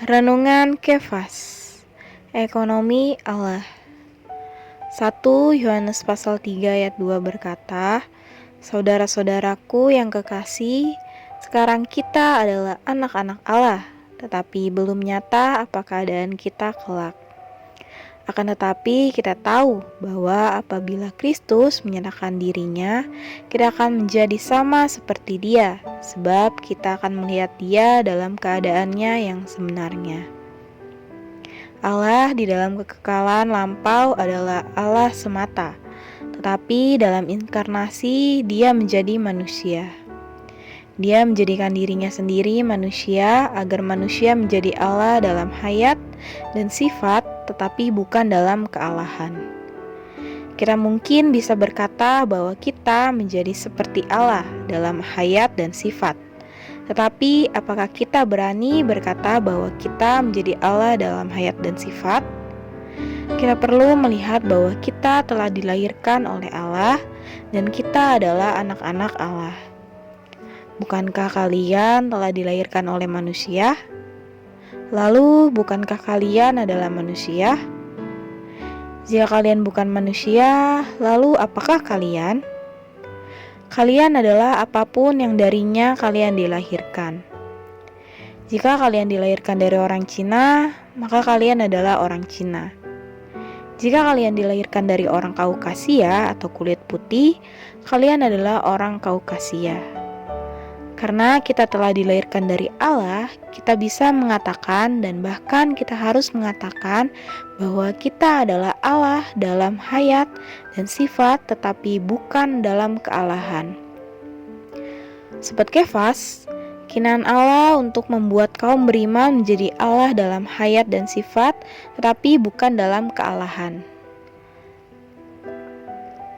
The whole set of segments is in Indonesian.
Renungan Kefas. Ekonomi Allah. 1 Yohanes pasal 3 ayat 2 berkata, "Saudara-saudaraku yang kekasih, sekarang kita adalah anak-anak Allah, tetapi belum nyata apa keadaan kita kelak. Akan tetapi kita tahu bahwa apabila Kristus menyerahkan dirinya, kita akan menjadi sama seperti Dia, sebab kita akan melihat Dia dalam keadaannya yang sebenarnya." Allah di dalam kekekalan lampau adalah Allah semata, tetapi dalam inkarnasi Dia menjadi manusia. Dia menjadikan dirinya sendiri manusia agar manusia menjadi Allah dalam hayat dan sifat, tetapi bukan dalam kealahan. Kita mungkin bisa berkata bahwa kita menjadi seperti Allah dalam hayat dan sifat. Tetapi apakah kita berani berkata bahwa kita menjadi Allah dalam hayat dan sifat? Kita perlu melihat bahwa kita telah dilahirkan oleh Allah dan kita adalah anak-anak Allah. Bukankah kalian telah dilahirkan oleh manusia? Lalu, bukankah kalian adalah manusia? Jika kalian bukan manusia, lalu apakah kalian? Kalian adalah apapun yang darinya kalian dilahirkan. Jika kalian dilahirkan dari orang Cina, maka kalian adalah orang Cina. Jika kalian dilahirkan dari orang Kaukasia atau kulit putih, kalian adalah orang Kaukasia. Karena kita telah dilahirkan dari Allah, kita bisa mengatakan dan bahkan kita harus mengatakan bahwa kita adalah Allah dalam hayat dan sifat, tetapi bukan dalam kealahan. Sobat Kefas, keinginan Allah untuk membuat kaum beriman menjadi Allah dalam hayat dan sifat, tetapi bukan dalam kealahan.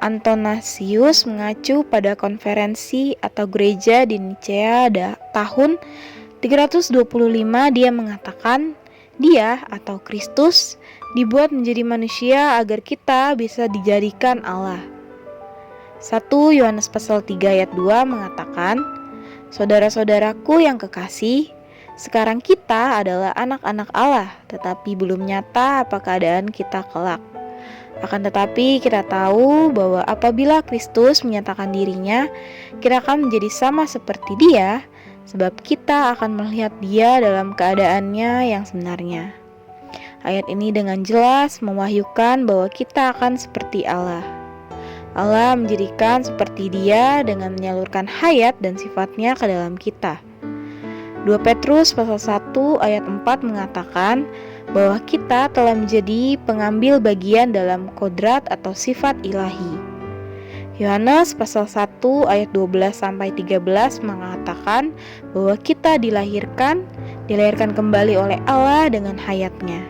Antonasius mengacu pada konferensi atau gereja di Nicea tahun 325. Dia mengatakan, Dia atau Kristus dibuat menjadi manusia agar kita bisa dijadikan Allah. 1 Yohanes pasal 3 ayat 2 mengatakan, "Saudara-saudaraku yang kekasih, sekarang kita adalah anak-anak Allah, tetapi belum nyata apa keadaan kita kelak. Akan tetapi kita tahu bahwa apabila Kristus menyatakan dirinya, kita akan menjadi sama seperti Dia, sebab kita akan melihat Dia dalam keadaannya yang sebenarnya." Ayat ini dengan jelas mewahyukan bahwa kita akan seperti Allah. Allah menjadikan seperti Dia dengan menyalurkan hayat dan sifatnya ke dalam kita. 2 Petrus pasal 1 ayat 4 mengatakan bahwa kita telah menjadi pengambil bagian dalam kodrat atau sifat ilahi. Yohanes pasal 1 ayat 12-13 mengatakan bahwa kita dilahirkan kembali oleh Allah dengan hayatnya.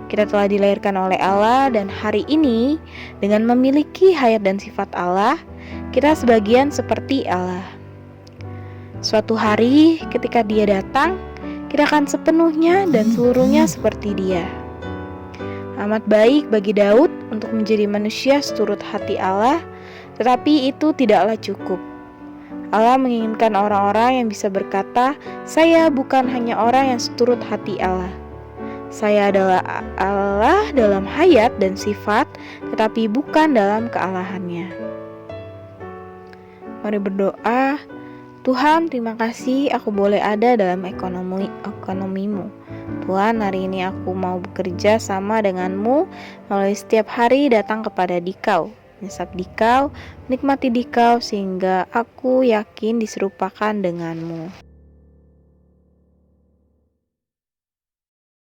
Kita telah dilahirkan oleh Allah dan hari ini dengan memiliki hayat dan sifat Allah, kita sebagian seperti Allah. Suatu hari ketika Dia datang, kita akan sepenuhnya dan seluruhnya seperti Dia. Amat baik bagi Daud untuk menjadi manusia seturut hati Allah, tetapi itu tidaklah cukup. Allah menginginkan orang-orang yang bisa berkata, "Saya bukan hanya orang yang seturut hati Allah. Saya adalah Allah dalam hayat dan sifat, tetapi bukan dalam kealahannya." Mari berdoa. Tuhan, terima kasih aku boleh ada dalam ekonomimu. Tuhan, hari ini aku mau bekerja sama denganmu, melalui setiap hari datang kepada Dikau, menyesap Dikau, menikmati Dikau, sehingga aku yakin diserupakan denganmu.